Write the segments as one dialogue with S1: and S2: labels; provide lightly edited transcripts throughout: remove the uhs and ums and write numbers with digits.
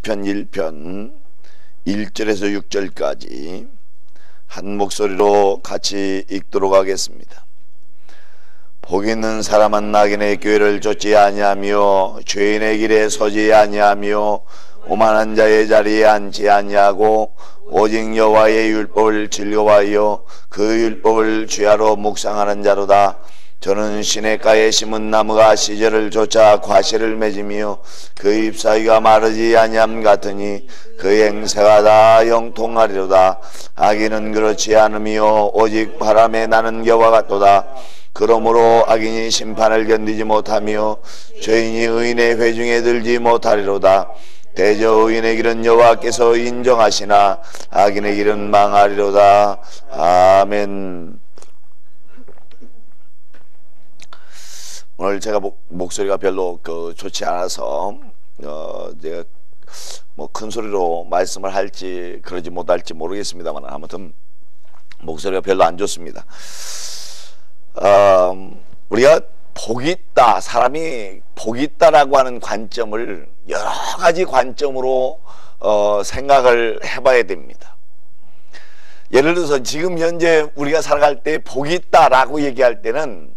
S1: 시편 1편 1절에서 6절까지 한 목소리로 같이 읽도록 하겠습니다. 복 있는 사람은 낙인의 꾀를 좇지 아니하며 죄인의 길에 서지 아니하며 오만한 자의 자리에 앉지 아니하고 오직 여호와의 율법을 즐거워하여 그 율법을 주야로 묵상하는 자로다. 저는 시냇가에 심은 나무가 시절을 쫓아 과실을 맺으며 그 잎사귀가 마르지 아니함 같으니 그 행세가 다 영통하리로다. 악인은 그렇지 않으며 오직 바람에 나는 겨와 같도다. 그러므로 악인이 심판을 견디지 못하며 죄인이 의인의 회중에 들지 못하리로다. 대저 의인의 길은 여호와께서 인정하시나 악인의 길은 망하리로다. 아멘. 오늘 제가 목소리가 별로 좋지 않아서 제가 뭐 큰 소리로 말씀을 할지 그러지 못할지 모르겠습니다만 아무튼 목소리가 별로 안 좋습니다. 우리가 복이 있다, 사람이 복이 있다라고 하는 관점을 여러 가지 관점으로 생각을 해봐야 됩니다. 예를 들어서 지금 현재 우리가 살아갈 때 복이 있다라고 얘기할 때는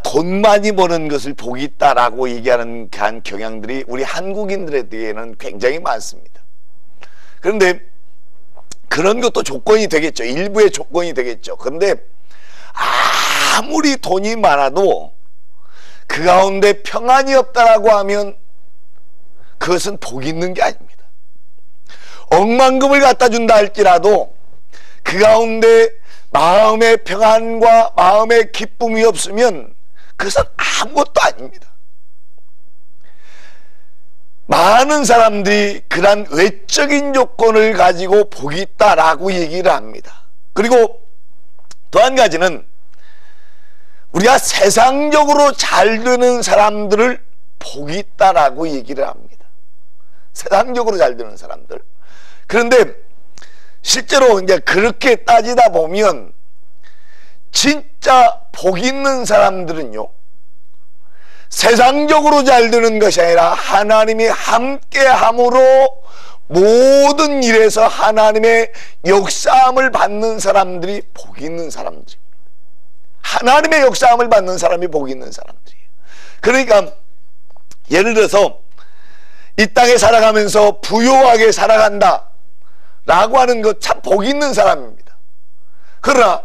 S1: 돈 많이 버는 것을 복이 있다라고 얘기하는 경향들이 우리 한국인들에게는 굉장히 많습니다. 그런데 그런 것도 조건이 되겠죠. 일부의 조건이 되겠죠. 그런데 아무리 돈이 많아도 그 가운데 평안이 없다라고 하면 그것은 복이 있는 게 아닙니다. 억만금을 갖다 준다 할지라도 그 가운데 마음의 평안과 마음의 기쁨이 없으면 그것은 아무것도 아닙니다. 많은 사람들이 그런 외적인 조건을 가지고 복이 있다라고 얘기를 합니다. 그리고 또 한 가지는 우리가 세상적으로 잘 되는 사람들을 복이 있다라고 얘기를 합니다. 세상적으로 잘 되는 사람들. 그런데 실제로 이제 그렇게 따지다 보면 진짜 복 있는 사람들은요, 세상적으로 잘 되는 것이 아니라 하나님이 함께함으로 모든 일에서 하나님의 역사함을 받는 사람들이 복 있는 사람들입니다. 하나님의 역사함을 받는 사람이 복 있는 사람들이에요. 그러니까 예를 들어서 이 땅에 살아가면서 부유하게 살아간다 라고 하는 것 참 복 있는 사람입니다. 그러나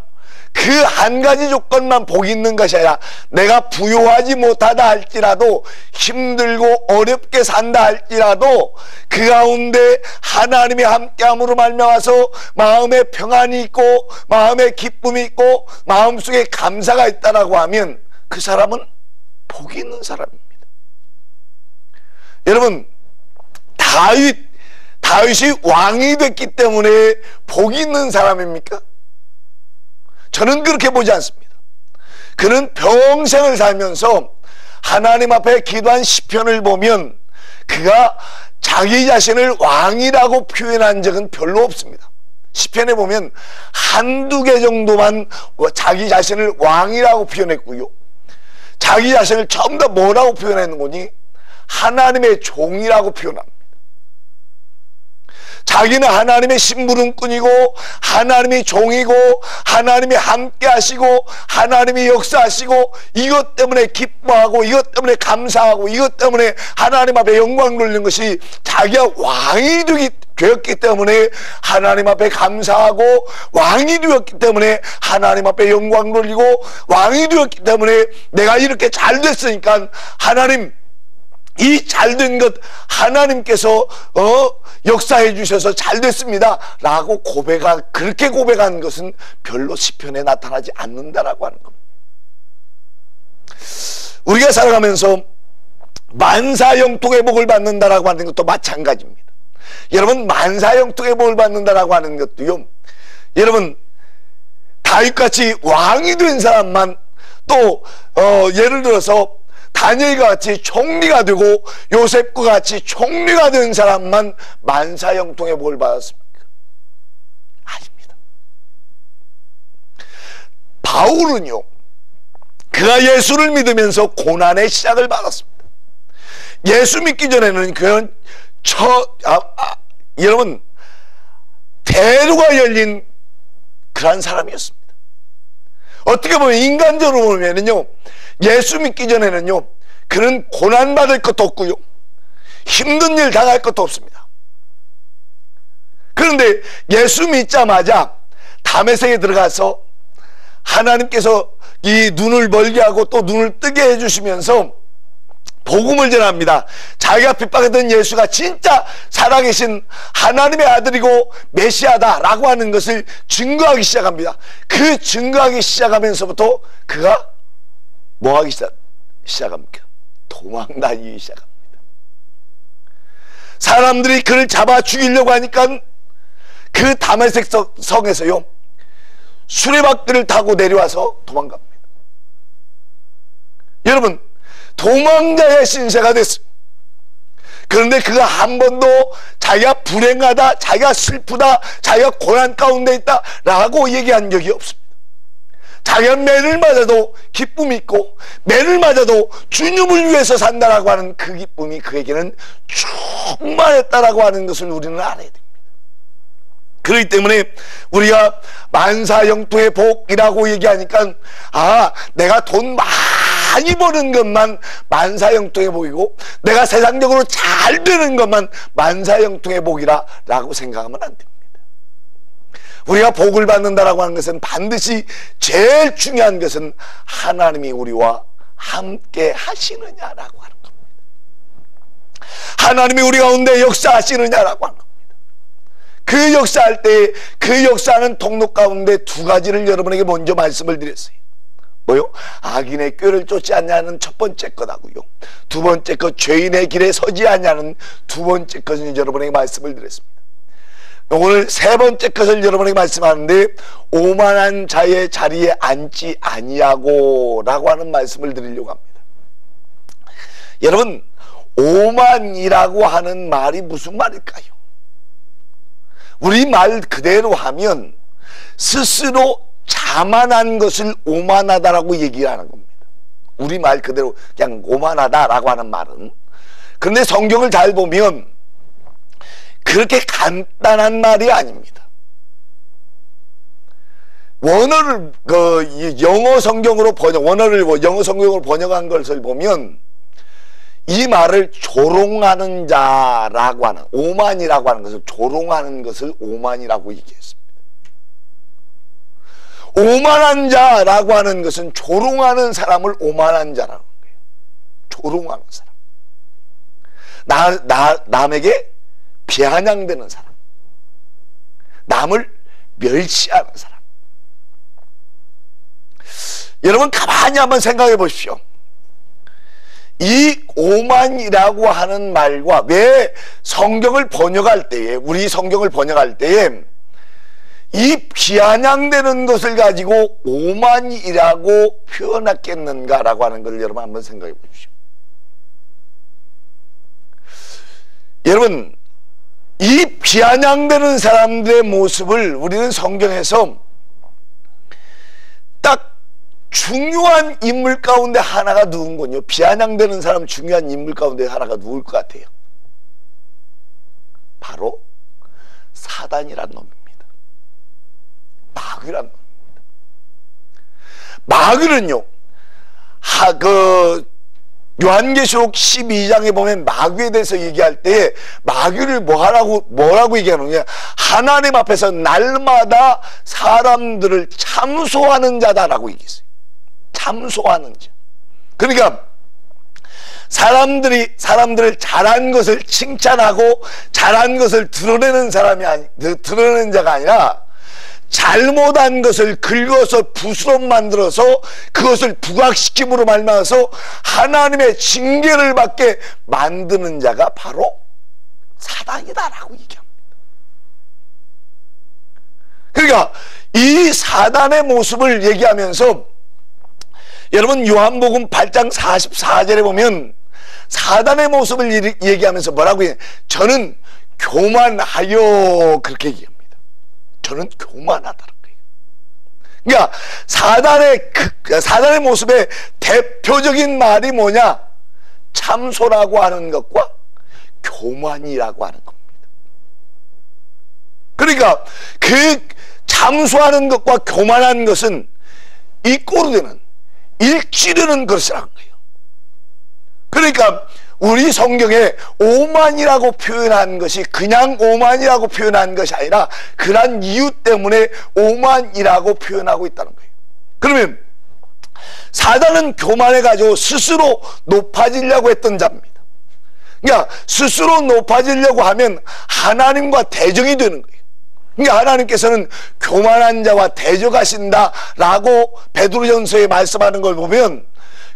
S1: 그 한 가지 조건만 복 있는 것이 아니라 내가 부유하지 못하다 할지라도 힘들고 어렵게 산다 할지라도 그 가운데 하나님이 함께함으로 말미암아서 마음에 평안이 있고 마음에 기쁨이 있고 마음속에 감사가 있다라고 하면 그 사람은 복이 있는 사람입니다. 여러분, 다윗이 왕이 됐기 때문에 복이 있는 사람입니까? 저는 그렇게 보지 않습니다. 그는 평생을 살면서 하나님 앞에 기도한 시편을 보면 그가 자기 자신을 왕이라고 표현한 적은 별로 없습니다. 시편에 보면 한두 개 정도만 자기 자신을 왕이라고 표현했고요. 자기 자신을 전부 다 뭐라고 표현하는 거니? 하나님의 종이라고 표현합니다. 자기는 하나님의 심부름꾼이고 하나님의 종이고 하나님이 함께 하시고 하나님이 역사하시고 이것 때문에 기뻐하고 이것 때문에 감사하고 이것 때문에 하나님 앞에 영광 돌리는 것이 자기가 왕이 되었기 때문에 하나님 앞에 감사하고 왕이 되었기 때문에 하나님 앞에 영광 돌리고 왕이 되었기 때문에 내가 이렇게 잘 됐으니까 하나님 이 잘된 것 하나님께서 역사해 주셔서 잘 됐습니다 라고 그렇게 고백한 것은 별로 시편에 나타나지 않는다라고 하는 겁니다. 우리가 살아가면서 만사형통의 복을 받는다라고 하는 것도 마찬가지입니다. 여러분, 만사형통의 복을 받는다라고 하는 것도요, 여러분 다윗같이 왕이 된 사람만 또 예를 들어서 다니엘과 같이 총리가 되고 요셉과 같이 총리가 된 사람만 만사형통의 복을 받았습니까? 아닙니다. 바울은요, 그가 예수를 믿으면서 고난의 시작을 받았습니다. 예수 믿기 전에는 그는 여러분, 대로가 열린 그러한 사람이었습니다. 어떻게 보면 인간적으로 보면은요, 예수 믿기 전에는요, 그는 고난받을 것도 없고요, 힘든 일 당할 것도 없습니다. 그런데 예수 믿자마자 다메섹에 들어가서 하나님께서 이 눈을 멀게 하고 또 눈을 뜨게 해주시면서 복음을 전합니다. 자기가 핍박했던 예수가 진짜 살아계신 하나님의 아들이고 메시아다라고 하는 것을 증거하기 시작합니다. 그 증거하기 시작하면서부터 그가 뭐하기 시작합니까? 도망다니기 시작합니다. 사람들이 그를 잡아 죽이려고 하니까 그 다메섹 성에서요, 수레바퀴를 타고 내려와서 도망갑니다. 여러분, 도망자의 신세가 됐습니다. 그런데 그가 한 번도 자기가 불행하다, 자기가 슬프다, 자기가 고난 가운데 있다 라고 얘기한 적이 없습니다. 자기가 매를 맞아도 기쁨이 있고, 매를 맞아도 주님을 위해서 산다라고 하는 그 기쁨이 그에게는 충만했다라고 하는 것을 우리는 알아야 됩니다. 그렇기 때문에 우리가 만사형통의 복이라고 얘기하니까, 내가 돈 많이 버는 것만 만사형통의 복이고, 내가 세상적으로 잘 되는 것만 만사형통의 복이라 라고 생각하면 안 됩니다. 우리가 복을 받는다라고 하는 것은 반드시 제일 중요한 것은 하나님이 우리와 함께 하시느냐라고 하는 겁니다. 하나님이 우리 가운데 역사하시느냐라고 하는 겁니다. 그 역사할 때 그 역사하는 통로 가운데 두 가지를 여러분에게 먼저 말씀을 드렸어요. 뭐요? 악인의 꾀를 쫓지 않냐는 첫 번째 것하고요, 두 번째 것, 죄인의 길에 서지 않냐는 두 번째 것을 여러분에게 말씀을 드렸습니다. 오늘 세 번째 것을 여러분에게 말씀하는데, 오만한 자의 자리에 앉지 아니하고 라고 하는 말씀을 드리려고 합니다. 여러분, 오만이라고 하는 말이 무슨 말일까요? 우리 말 그대로 하면 스스로 자만한 것을 오만하다라고 얘기하는 겁니다. 우리 말 그대로 그냥 오만하다라고 하는 말은. 그런데 성경을 잘 보면 그렇게 간단한 말이 아닙니다. 원어를 영어 성경으로 번역한 것을 보면 이 말을 조롱하는 자라고 하는, 오만이라고 하는 것을, 조롱하는 것을 오만이라고 얘기했습니다. 오만한 자라고 하는 것은 조롱하는 사람을 오만한 자라는 거예요. 조롱하는 사람, 남에게 비아냥대는 사람, 남을 멸시하는 사람. 여러분, 가만히 한번 생각해 보십시오. 이 오만이라고 하는 말과, 왜 성경을 번역할 때에, 우리 성경을 번역할 때에 이 비아냥되는 것을 가지고 오만이라고 표현했겠는가라고 하는 걸 여러분 한번 생각해 보십시오. 여러분, 이 비아냥되는 사람들의 모습을 우리는 성경에서 딱 중요한 인물 가운데 하나가 누군군요. 비아냥되는 사람 중요한 인물 가운데 하나가 누굴 것 같아요? 바로 사단이란 놈입니다. 마귀란 놈입니다. 마귀는요, 요한계시록 12장에 보면 마귀에 대해서 얘기할 때 마귀를 뭐라고 얘기하느냐, 하나님 앞에서 날마다 사람들을 참소하는 자다라고 얘기했어요. 참소하는 자. 그러니까 사람들을 잘한 것을 칭찬하고 잘한 것을 드러내는 자가 아니라 잘못한 것을 긁어서 부스럼 만들어서 그것을 부각시킴으로 말미암아서 하나님의 징계를 받게 만드는 자가 바로 사단이다라고 얘기합니다. 그러니까 이 사단의 모습을 얘기하면서 여러분, 요한복음 8장 44절에 보면 사단의 모습을 얘기하면서 뭐라고 해요? 저는 교만하여, 그렇게 얘기합니다. 저는 교만하다는 거예요. 그러니까 사단의 모습의 대표적인 말이 뭐냐? 참소라고 하는 것과 교만이라고 하는 겁니다. 그러니까 그 잠수하는 것과 교만한 것은 이꼬르 되는, 일치되는 것이라는 거예요. 그러니까 우리 성경에 오만이라고 표현한 것이 그냥 오만이라고 표현한 것이 아니라 그런 이유 때문에 오만이라고 표현하고 있다는 거예요. 그러면 사단은 교만해가지고 스스로 높아지려고 했던 자입니다. 그러니까 스스로 높아지려고 하면 하나님과 대적이 되는 거예요. 그러니까 하나님께서는 교만한 자와 대적하신다라고 베드로전서에 말씀하는 걸 보면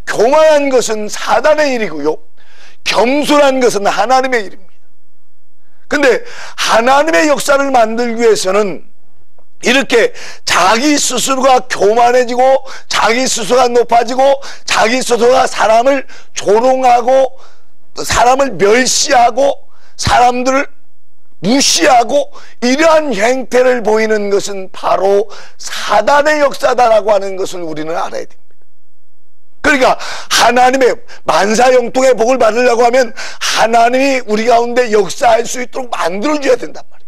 S1: 교만한 것은 사단의 일이고요, 겸손한 것은 하나님의 일입니다. 근데 하나님의 역사를 만들기 위해서는 이렇게 자기 스스로가 교만해지고 자기 스스로가 높아지고 자기 스스로가 사람을 조롱하고 사람을 멸시하고 사람들을 무시하고 이러한 행태를 보이는 것은 바로 사단의 역사다라고 하는 것을 우리는 알아야 됩니다. 그러니까 하나님의 만사형통의 복을 받으려고 하면 하나님이 우리 가운데 역사할 수 있도록 만들어줘야 된단 말이에요.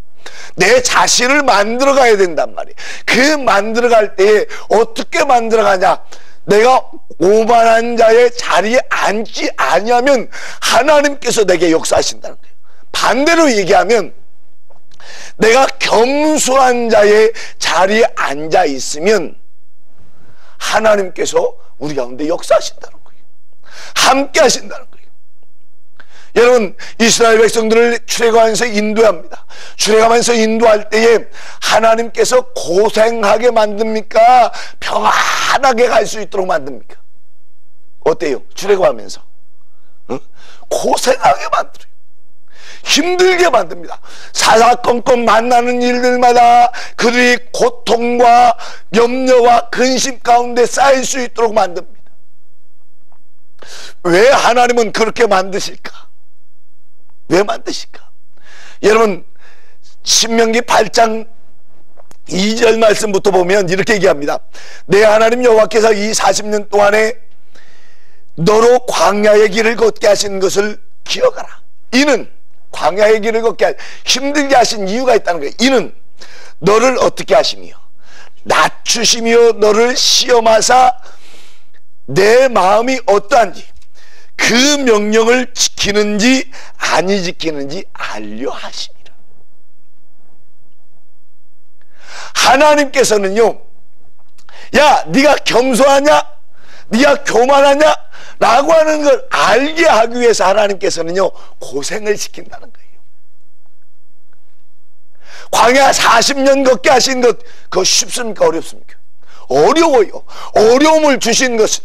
S1: 내 자신을 만들어가야 된단 말이에요. 그 만들어갈 때에 어떻게 만들어가냐, 내가 오만한 자의 자리에 앉지 아니하면 하나님께서 내게 역사하신다는 거예요. 반대로 얘기하면 내가 겸손한 자의 자리에 앉아 있으면 하나님께서 우리 가운데 역사하신다는 거예요. 함께 하신다는 거예요. 여러분, 이스라엘 백성들을 출애굽하면서 인도합니다. 출애굽하면서 인도할 때에 하나님께서 고생하게 만듭니까? 평안하게 갈 수 있도록 만듭니까? 어때요? 출애굽하면서 고생하게 만들어요. 힘들게 만듭니다. 사사건건 만나는 일들마다 그들이 고통과 염려와 근심 가운데 쌓일 수 있도록 만듭니다. 왜 하나님은 그렇게 만드실까? 왜 만드실까? 여러분, 신명기 8장 2절 말씀부터 보면 이렇게 얘기합니다. 내 하나님 여호와께서 이 40년 동안에 너로 광야의 길을 걷게 하신 것을 기억하라. 이는 광야의 길을 걷게 힘들게 하신 이유가 있다는 거예요. 이는 너를 어떻게 하시며 낮추시며 너를 시험하사 내 마음이 어떠한지 그 명령을 지키는지 아니 지키는지 알려 하시니라. 하나님께서는요, 야 네가 겸손하냐, 네가 교만하냐 라고 하는 걸 알게 하기 위해서 하나님께서는요 고생을 시킨다는 거예요. 광야 40년 걷게 하신 것, 그거 쉽습니까? 어렵습니까? 어려워요. 어려움을 주신 것은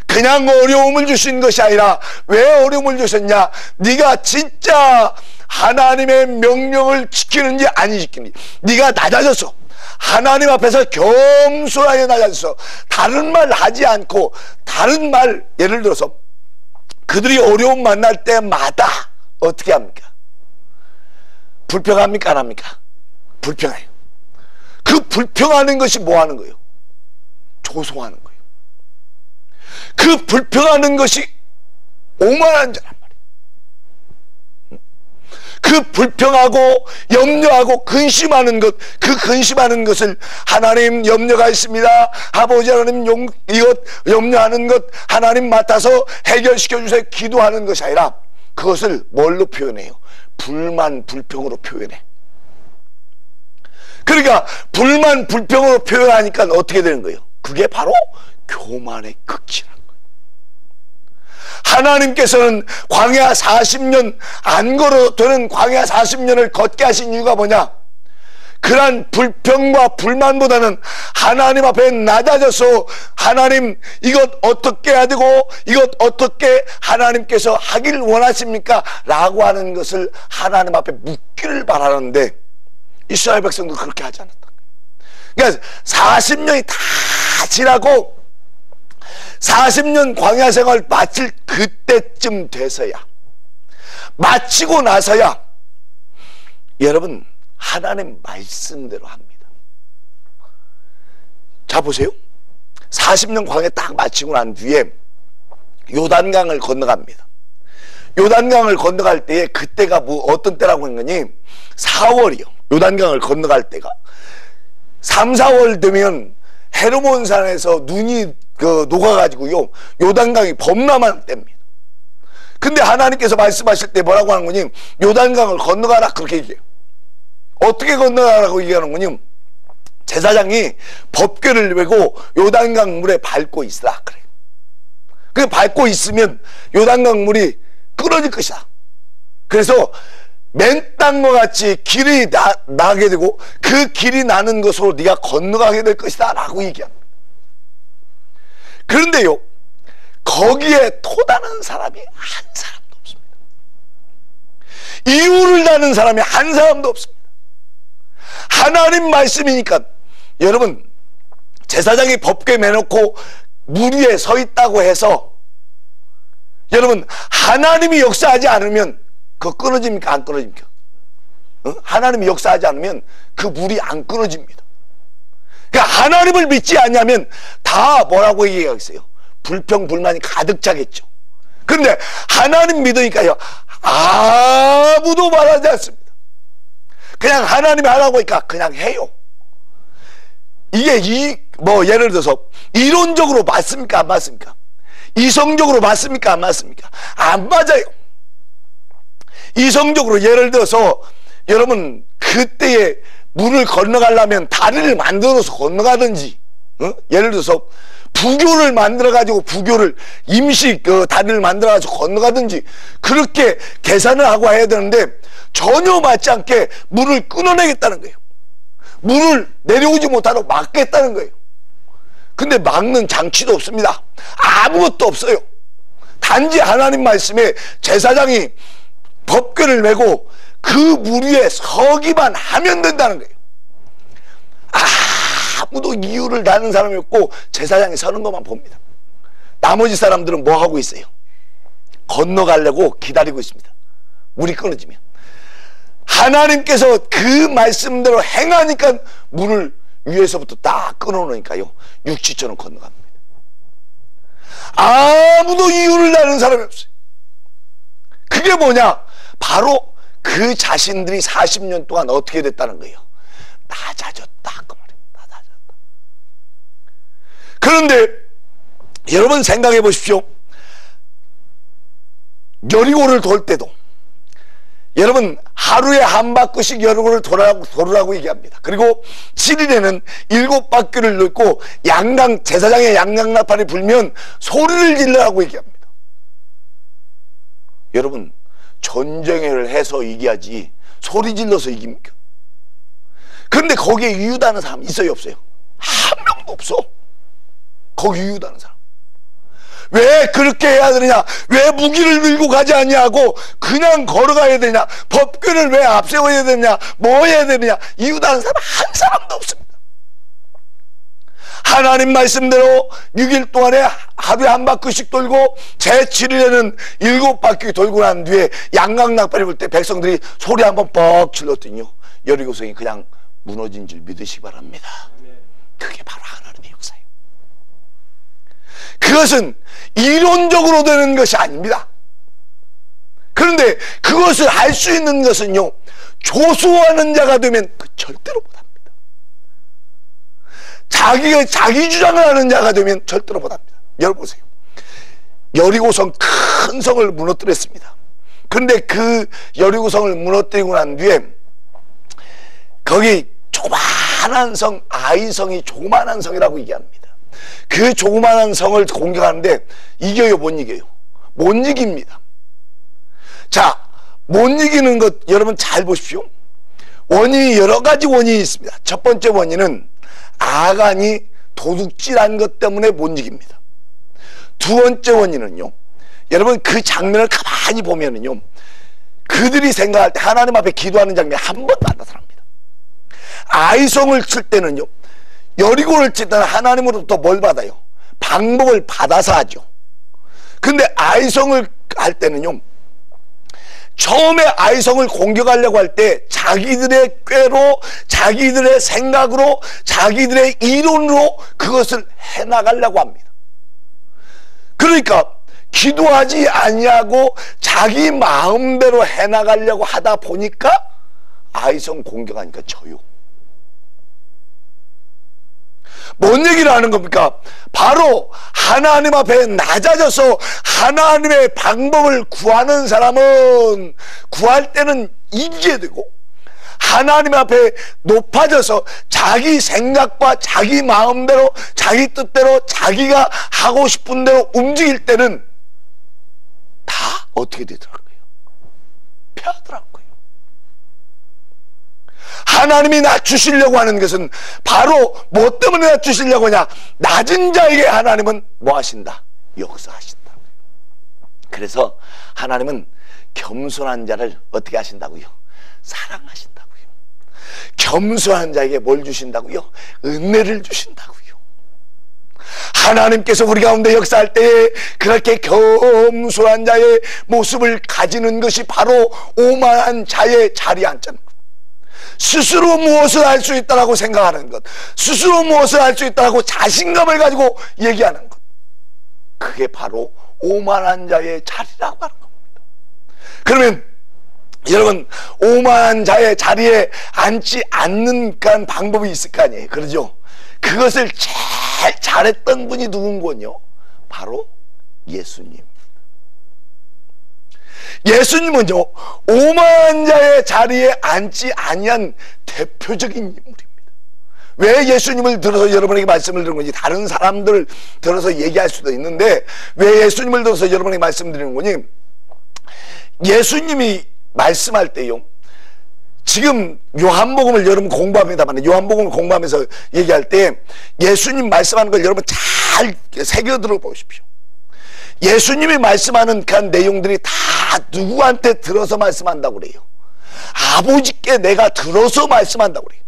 S1: 그냥 어려움을 주신 것이 아니라 왜 어려움을 주셨냐, 네가 진짜 하나님의 명령을 지키는지 아니 지키는지, 네가 낮아져서 하나님 앞에서 겸손하게 낮아져서 다른 말 하지 않고, 다른 말, 예를 들어서 그들이 어려움 만날 때마다 어떻게 합니까? 불평합니까? 안 합니까? 불평해요. 그 불평하는 것이 뭐 하는 거예요? 조소하는 거예요. 그 불평하는 것이 오만한 자란 말이에요. 그 불평하고 염려하고 근심하는 것, 그 근심하는 것을 하나님 염려가 있습니다, 아버지 하나님 이것 염려하는 것 하나님 맡아서 해결시켜 주세요 기도하는 것이 아니라 그것을 뭘로 표현해요? 불만 불평으로 표현해. 그러니까 불만 불평으로 표현하니까 어떻게 되는 거예요? 그게 바로 교만의 극치라는 거예요. 하나님께서는 광야 40년 안 걸어도 되는 광야 40년을 걷게 하신 이유가 뭐냐? 그러한 불평과 불만보다는 하나님 앞에 낮아져서 하나님 이것 어떻게 해야 되고 이것 어떻게 하나님께서 하길 원하십니까? 라고 하는 것을 하나님 앞에 묻기를 바라는데 이스라엘 백성도 그렇게 하지 않았다. 그러니까 40년이 다 지나고 40년 광야 생활 마칠 그때쯤 돼서야, 마치고 나서야 여러분 하나님 말씀대로 합니다. 자 보세요. 40년 광야 딱 마치고 난 뒤에 요단강을 건너갑니다. 요단강을 건너갈 때에 그때가 뭐 어떤 때라고 한 거니? 4월이요. 요단강을 건너갈 때가 3, 4월 되면 헤르몬산에서 눈이 녹아가지고요 요단강이 범람한 때입니다. 근데 하나님께서 말씀하실 때 뭐라고 하는 거니? 요단강을 건너가라 그렇게 얘기해요. 어떻게 건너가라고 얘기하는 거니? 제사장이 법궤를 메고 요단강 물에 밟고 있으라 그래요. 그 밟고 있으면 요단강 물이 끊어질 것이다. 그래서 맨 땅과 같이 길이 나게 되고 그 길이 나는 것으로 네가 건너가게 될 것이다 라고 얘기합니다. 그런데요 거기에 토다는 사람이 한 사람도 없습니다. 이유를 다는 사람이 한 사람도 없습니다. 하나님 말씀이니까. 여러분 제사장이 법궤 매놓고 물 위에 서 있다고 해서 여러분 하나님이 역사하지 않으면 그거 끊어집니까? 안 끊어집니까? 하나님이 역사하지 않으면 그 물이 안 끊어집니다. 그러니까 하나님을 믿지 않냐면 다 뭐라고 얘기하겠어요? 불평불만이 가득 차겠죠. 그런데 하나님 믿으니까요 아무도 말하지 않습니다. 그냥 하나님이 하라고 하니까 그냥 해요. 이게 예를 들어서 이론적으로 맞습니까? 안 맞습니까? 이성적으로 맞습니까? 안 맞습니까? 안 맞아요. 이성적으로 예를 들어서 여러분 그때에 물을 건너가려면 다리를 만들어서 건너가든지 예를 들어서 부교를 만들어 가지고 부교를 임시 다리를 만들어 가지고 건너가든지 그렇게 계산을 하고 해야 되는데 전혀 맞지 않게 물을 끊어내겠다는 거예요. 물을 내려오지 못하도록 막겠다는 거예요. 근데 막는 장치도 없습니다. 아무것도 없어요. 단지 하나님 말씀에 제사장이 법궤를 메고 그 물 위에 서기만 하면 된다는 거예요. 아무도 이유를 다는 사람이 없고 제사장이 서는 것만 봅니다. 나머지 사람들은 뭐 하고 있어요? 건너가려고 기다리고 있습니다. 물이 끊어지면. 하나님께서 그 말씀대로 행하니까 물을 위에서부터 딱 끊어놓으니까요 6지처럼 건너갑니다. 아무도 이유를 다는 사람이 없어요. 그게 뭐냐? 바로 그 자신들이 40년 동안 어떻게 됐다는 거예요? 낮아졌다 그 말이에요. 낮아졌다. 그런데 여러분 생각해 보십시오. 여리고를 돌 때도 여러분 하루에 한 바퀴씩 여리고를 돌으라고 얘기합니다. 그리고 7일에는 7바퀴를 넣고 제사장의 양강나팔이 불면 소리를 질러라고 얘기합니다. 여러분 전쟁을 해서 이겨야지 소리 질러서 이깁니까? 그런데 거기에 이유다는 사람 있어요 없어요? 한 명도 없어. 거기 이유다는 사람. 왜 그렇게 해야 되느냐? 왜 무기를 들고 가지 않냐고 그냥 걸어가야 되냐? 법궤를 왜 앞세워야 되느냐? 뭐 해야 되느냐? 이유다는 사람 한 사람도 없습니다. 하나님 말씀대로 6일 동안에 하루에 한 바퀴씩 돌고 제7일에는 7바퀴 돌고 난 뒤에 양강나팔이 불 때 백성들이 소리 한번 뻑 질렀더니요 여리고성이 그냥 무너진 줄 믿으시기 바랍니다. 그게 바로 하나님의 역사예요. 그것은 이론적으로 되는 것이 아닙니다. 그런데 그것을 할 수 있는 것은요 조수하는 자가 되면 절대로 못합니다. 자기 주장을 하는 자가 되면 절대로 못합니다. 여러분 보세요. 여리고성 큰 성을 무너뜨렸습니다. 그런데 그 여리고성을 무너뜨리고 난 뒤에 거기 조그만한 성 아이성이 조그만한 성이라고 얘기합니다. 그 조그만한 성을 공격하는데 이겨요 못 이겨요? 못 이깁니다. 자, 못 이기는 것 여러분 잘 보십시오. 원인이 여러 가지 원인이 있습니다. 첫 번째 원인은 아간이 도둑질한 것 때문에 못 이깁니다. 두 번째 원인은요 여러분 그 장면을 가만히 보면은요 그들이 생각할 때 하나님 앞에 기도하는 장면이 한 번도 안 나타납니다. 아이성을 칠 때는요 여리고를 칠 때는 하나님으로부터 뭘 받아요? 방법을 받아서 하죠. 근데 아이성을 할 때는요 처음에 아이성을 공격하려고 할 때 자기들의 꾀로 자기들의 생각으로 자기들의 이론으로 그것을 해나가려고 합니다. 그러니까 기도하지 아니하고 자기 마음대로 해나가려고 하다 보니까 아이성 공격하니까 져요. 뭔 얘기를 하는 겁니까? 바로 하나님 앞에 낮아져서 하나님의 방법을 구하는 사람은 구할 때는 이기게 되고, 하나님 앞에 높아져서 자기 생각과 자기 마음대로 자기 뜻대로 자기가 하고 싶은 대로 움직일 때는 다 어떻게 되더라고요? 패하더라고요. 하나님이 낮추시려고 하는 것은 바로 뭐 때문에 낮추시려고 하냐? 낮은 자에게 하나님은 뭐 하신다? 역사하신다. 그래서 하나님은 겸손한 자를 어떻게 하신다고요? 사랑하신다고요. 겸손한 자에게 뭘 주신다고요? 은혜를 주신다고요. 하나님께서 우리 가운데 역사할 때에 그렇게 겸손한 자의 모습을 가지는 것이 바로 오만한 자의 자리에 앉자는 것. 스스로 무엇을 할 수 있다고 생각하는 것, 스스로 무엇을 할 수 있다고 자신감을 가지고 얘기하는 것, 그게 바로 오만한 자의 자리라고 하는 겁니다. 그러면 여러분, 오만한 자의 자리에 앉지 않는 그런 방법이 있을 거 아니에요. 그러죠? 그것을 제일 잘했던 분이 누군군요? 바로 예수님. 예수님은요, 오만한 자의 자리에 앉지 아니한 대표적인 인물입니다. 왜 예수님을 들어서 여러분에게 말씀을 드리는 건지 다른 사람들을 들어서 얘기할 수도 있는데, 왜 예수님을 들어서 여러분에게 말씀드리는 거니? 예수님이 말씀할 때요, 지금 요한복음을 여러분 공부합니다만, 요한복음을 공부하면서 얘기할 때 예수님 말씀하는 걸 여러분 잘 새겨 들어보십시오. 예수님이 말씀하는 그 내용들이 다 누구한테 들어서 말씀한다고 그래요? 아버지께 내가 들어서 말씀한다고 그래요.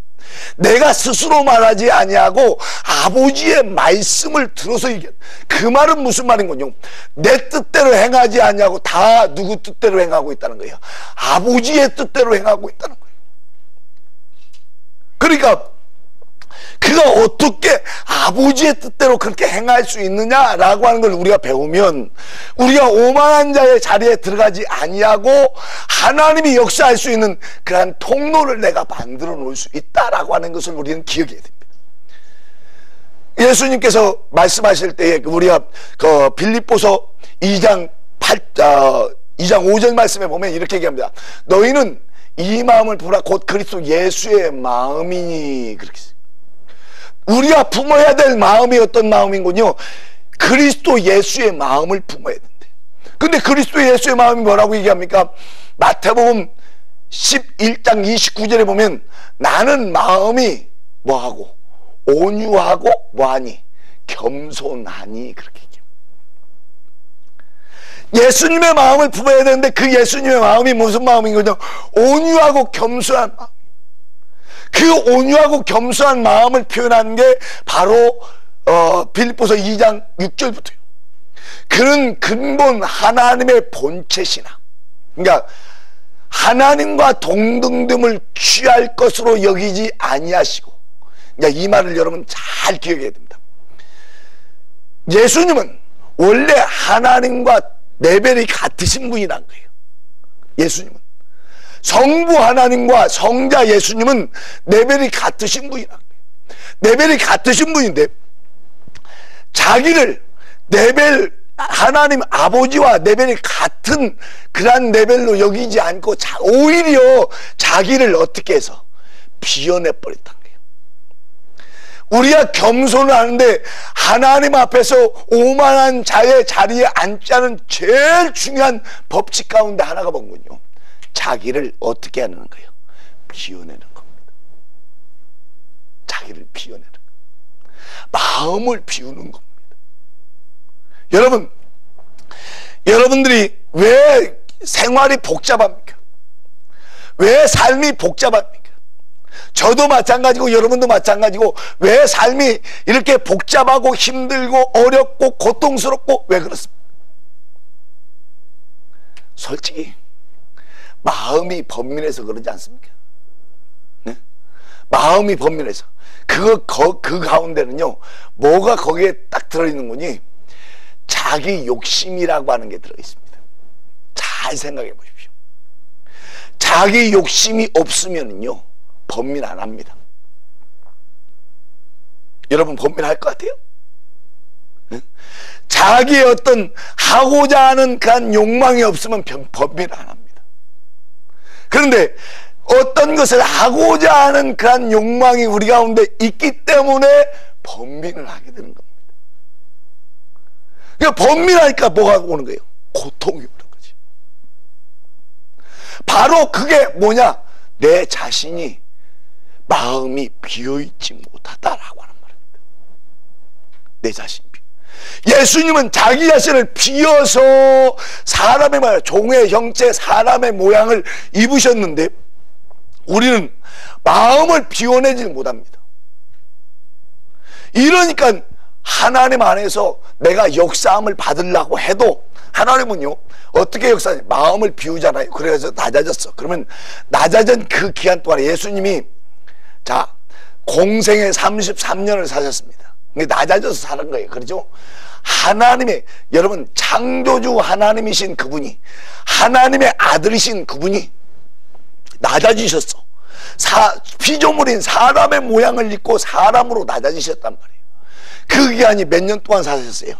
S1: 내가 스스로 말하지 아니하고 아버지의 말씀을 들어서 얘기해. 그 말은 무슨 말인 거냐? 내 뜻대로 행하지 아니하고 다 누구 뜻대로 행하고 있다는 거예요. 아버지의 뜻대로 행하고 있다는 거예요. 그러니까 그가 어떻게 아버지의 뜻대로 그렇게 행할 수 있느냐라고 하는 걸 우리가 배우면, 우리가 오만한 자의 자리에 들어가지 아니하고 하나님이 역사할 수 있는 그러한 통로를 내가 만들어 놓을 수 있다라고 하는 것을 우리는 기억해야 됩니다. 예수님께서 말씀하실 때에 우리가 그 빌립보서 2장 5절 말씀에 보면 이렇게 얘기합니다. 너희는 이 마음을 품으라 곧 그리스도 예수의 마음이니. 그렇게 우리가 품어야 될 마음이 어떤 마음인군요? 그리스도 예수의 마음을 품어야 된대. 근데 그리스도 예수의 마음이 뭐라고 얘기합니까? 마태복음 11장 29절에 보면 나는 마음이 뭐하고? 온유하고 뭐하니? 겸손하니. 그렇게 얘기해요. 예수님의 마음을 품어야 되는데 그 예수님의 마음이 무슨 마음인군요? 온유하고 겸손한 마음. 그 온유하고 겸손한 마음을 표현한 게 바로 빌립보서 2장 6절부터요. 그는 근본 하나님의 본체시나, 그러니까 하나님과 동등됨을 취할 것으로 여기지 아니하시고, 그러니까 이 말을 여러분 잘 기억해야 됩니다. 예수님은 원래 하나님과 레벨이 같으신 분이란 거예요. 예수님은 성부 하나님과 성자 예수님은 레벨이 같으신 분이란 거예요. 레벨이 같으신 분인데 자기를 레벨 하나님 아버지와 레벨이 같은 그런 레벨로 여기지 않고 오히려 자기를 어떻게 해서 비워내 버렸다는 거예요. 우리가 겸손을 하는데 하나님 앞에서 오만한 자의 자리에 앉지 않은 제일 중요한 법칙 가운데 하나가 뭔군요? 자기를 어떻게 하는 거예요? 비워내는 겁니다. 자기를 비워내는 거예요. 마음을 비우는 겁니다. 여러분, 여러분들이 왜 생활이 복잡합니까? 왜 삶이 복잡합니까? 저도 마찬가지고 여러분도 마찬가지고 왜 삶이 이렇게 복잡하고 힘들고 어렵고 고통스럽고 왜 그렇습니까? 솔직히 마음이 번민해서 그러지 않습니까? 네? 마음이 번민해서. 그 가운데는요, 뭐가 거기에 딱 들어있는 거니? 자기 욕심이라고 하는 게 들어있습니다. 잘 생각해 보십시오. 자기 욕심이 없으면요 범민 안 합니다. 여러분 범민할 것 같아요? 응? 자기의 어떤 하고자 하는 그런 욕망이 없으면 범민 안 합니다. 그런데 어떤 것을 하고자 하는 그런 욕망이 우리 가운데 있기 때문에 범민을 하게 되는 겁니다. 그러니까 범민하니까 뭐가 오는 거예요? 고통이 오는 거지. 바로 그게 뭐냐? 내 자신이 마음이 비어있지 못하다라고 하는 말입니다. 내 자신이. 예수님은 자기 자신을 비어서 사람의 말, 종의 형체, 사람의 모양을 입으셨는데 우리는 마음을 비워내지 못합니다. 이러니까 하나님 안에서 내가 역사함을 받으려고 해도 하나님은요 어떻게 역사하냐? 마음을 비우잖아요. 그래서 낮아졌어. 그러면 낮아진 그 기간 동안에 예수님이 자 공생에 33년을 사셨습니다. 근데 낮아져서 사는 거예요. 그렇죠? 하나님의, 여러분 창조주 하나님이신 그분이, 하나님의 아들이신 그분이 낮아지셨어. 피조물인 사람의 모양을 입고 사람으로 낮아지셨단 말이에요. 그 기간이 몇 년 동안 사셨어요?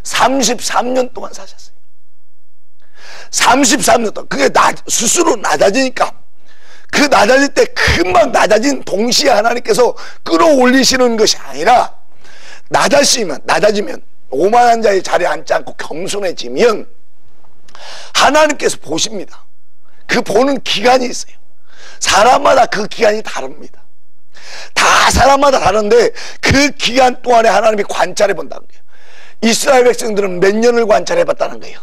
S1: 33년 동안 사셨어요. 33년 동안. 그게 스스로 낮아지니까, 그 낮아질 때 금방 낮아진 동시에 하나님께서 끌어올리시는 것이 아니라 낮아지면 오만한 자의 자리에 앉지 않고 겸손해지면 하나님께서 보십니다. 그 보는 기간이 있어요. 사람마다 그 기간이 다릅니다. 다 사람마다 다른데 그 기간 동안에 하나님이 관찰해 본다는 거예요. 이스라엘 백성들은 몇 년을 관찰해 봤다는 거예요?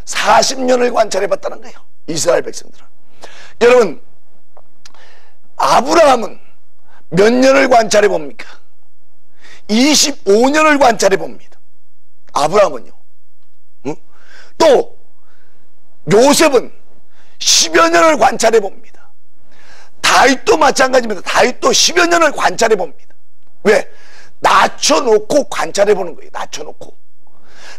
S1: 40년을 관찰해 봤다는 거예요. 이스라엘 백성들은. 여러분 아브라함은 몇 년을 관찰해 봅니까? 25년을 관찰해 봅니다. 아브라함은요. 응? 또 요셉은 10여 년을 관찰해 봅니다. 다윗도 마찬가지입니다. 다윗도 10여 년을 관찰해 봅니다. 왜? 낮춰놓고 관찰해 보는 거예요. 낮춰놓고.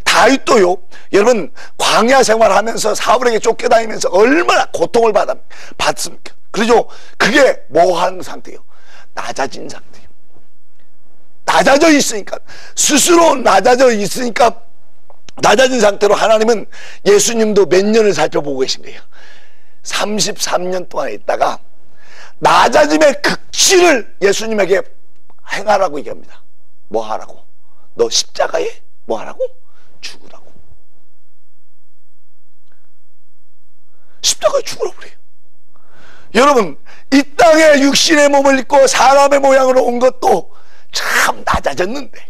S1: 다윗도요, 여러분 광야 생활하면서 사울에게 쫓겨다니면서 얼마나 고통을 받습니까? 그렇죠? 그게 뭐 하는 상태예요? 낮아진 상태예요. 낮아져 있으니까, 스스로 낮아져 있으니까 낮아진 상태로 하나님은 예수님도 몇 년을 살펴보고 계신 거예요. 33년 동안 있다가 낮아짐의 극치를 예수님에게 행하라고 얘기합니다. 뭐 하라고? 너 십자가에 뭐 하라고? 죽으라고. 십자가에 죽으라고 그래요. 여러분 이 땅에 육신의 몸을 입고 사람의 모양으로 온 것도 참 낮아졌는데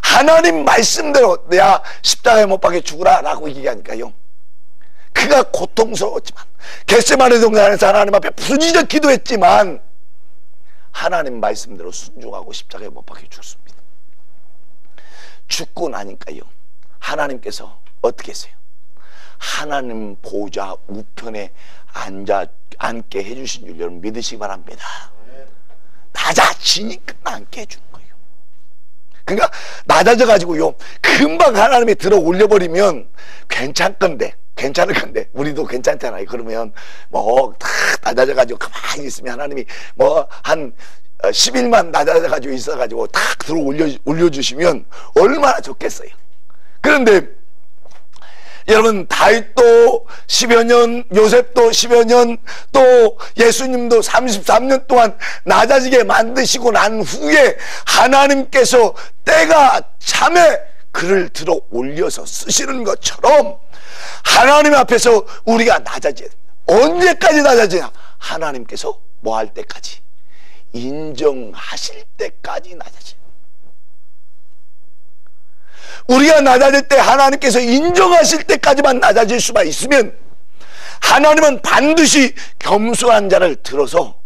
S1: 하나님 말씀대로 내가 십자가에 못 박혀 죽으라 라고 얘기하니까요, 그가 고통스러웠지만 겟세마네 동산에서 하나님 앞에 부지적 기도했지만 하나님 말씀대로 순종하고 십자가에 못 박혀 죽습니다. 죽고 나니까요 하나님께서 어떻게 했어요? 하나님 보좌 우편에 앉게 해주신 줄 여러분 믿으시기 바랍니다. 낮아지니까 앉게 해준 거예요. 그러니까 낮아져 가지고요 금방 하나님이 들어 올려버리면 괜찮을 건데 우리도 괜찮잖아요. 그러면 뭐 다 낮아져 가지고 가만히 있으면 하나님이 뭐 한 10일만 낮아져 가지고 있어 가지고 탁 들어 올려주시면 얼마나 좋겠어요. 그런데 여러분 다윗도 10여 년, 요셉도 10여 년, 또 예수님도 33년 동안 낮아지게 만드시고 난 후에 하나님께서 때가 참에 그를 들어 올려서 쓰시는 것처럼 하나님 앞에서 우리가 낮아져야 됩니다. 언제까지 낮아지냐? 하나님께서 뭐 할 때까지? 인정하실 때까지 낮아져요. 우리가 낮아질 때 하나님께서 인정하실 때까지만 낮아질 수만 있으면 하나님은 반드시 겸손한 자를 들어서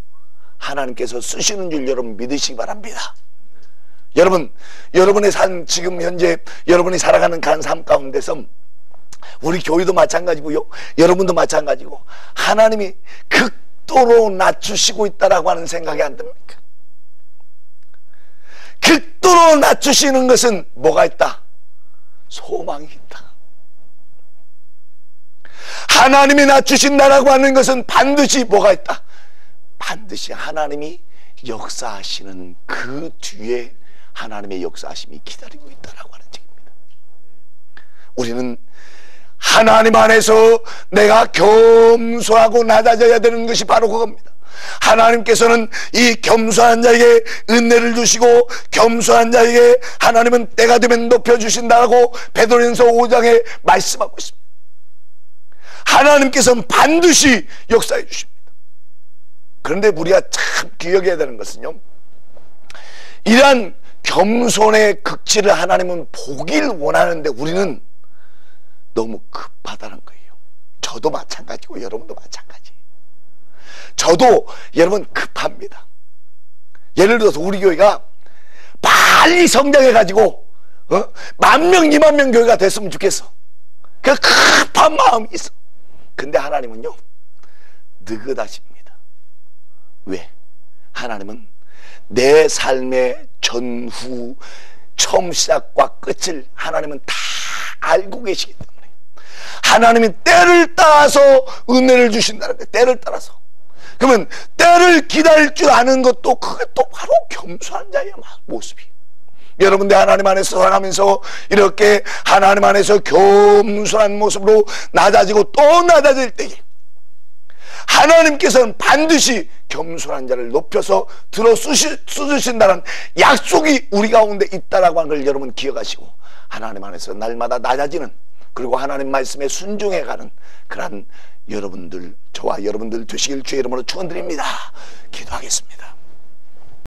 S1: 하나님께서 쓰시는 줄 여러분 믿으시기 바랍니다. 여러분, 여러분의 지금 현재 여러분이 살아가는 그 삶 가운데서 우리 교회도 마찬가지고요, 여러분도 마찬가지고 하나님이 극도로 낮추시고 있다라고 하는 생각이 안 듭니까? 극도로 낮추시는 것은 뭐가 있다? 소망이 있다. 하나님이 낮추신다라고 하는 것은 반드시 뭐가 있다? 반드시 하나님이 역사하시는 그 뒤에 하나님의 역사하심이 기다리고 있다라고 하는 책입니다. 우리는 하나님 안에서 내가 겸손하고 낮아져야 되는 것이 바로 그겁니다. 하나님께서는 이 겸손한 자에게 은혜를 주시고 겸손한 자에게 하나님은 때가 되면 높여주신다고 베드로전서 5장에 말씀하고 있습니다. 하나님께서는 반드시 역사해 주십니다. 그런데 우리가 참 기억해야 되는 것은요, 이러한 겸손의 극치를 하나님은 보길 원하는데 우리는 너무 급하다는 거예요. 저도 마찬가지고 여러분도 마찬가지. 저도 여러분 급합니다. 예를 들어서 우리 교회가 빨리 성장해가지고 10,000명 20,000명 교회가 됐으면 좋겠어. 그 급한 마음이 있어. 근데 하나님은요 느긋하십니다. 왜? 하나님은 내 삶의 전후 처음 시작과 끝을 하나님은 다 알고 계시기 때문에 하나님이 때를 따라서 은혜를 주신다는 거예요. 때를 따라서. 그러면 때를 기다릴 줄 아는 것도 그게 또 바로 겸손한 자의 모습이. 여러분들 하나님 안에서 살아가면서 이렇게 하나님 안에서 겸손한 모습으로 낮아지고 또 낮아질 때에 하나님께서는 반드시 겸손한 자를 높여서 들어 쓰신다는 약속이 우리 가운데 있다라고 하는 걸 여러분 기억하시고 하나님 안에서 날마다 낮아지는, 그리고 하나님 말씀에 순종해가는 그러한 여러분들, 저와 여러분들 되시길 주의 이름으로 축원드립니다. 기도하겠습니다.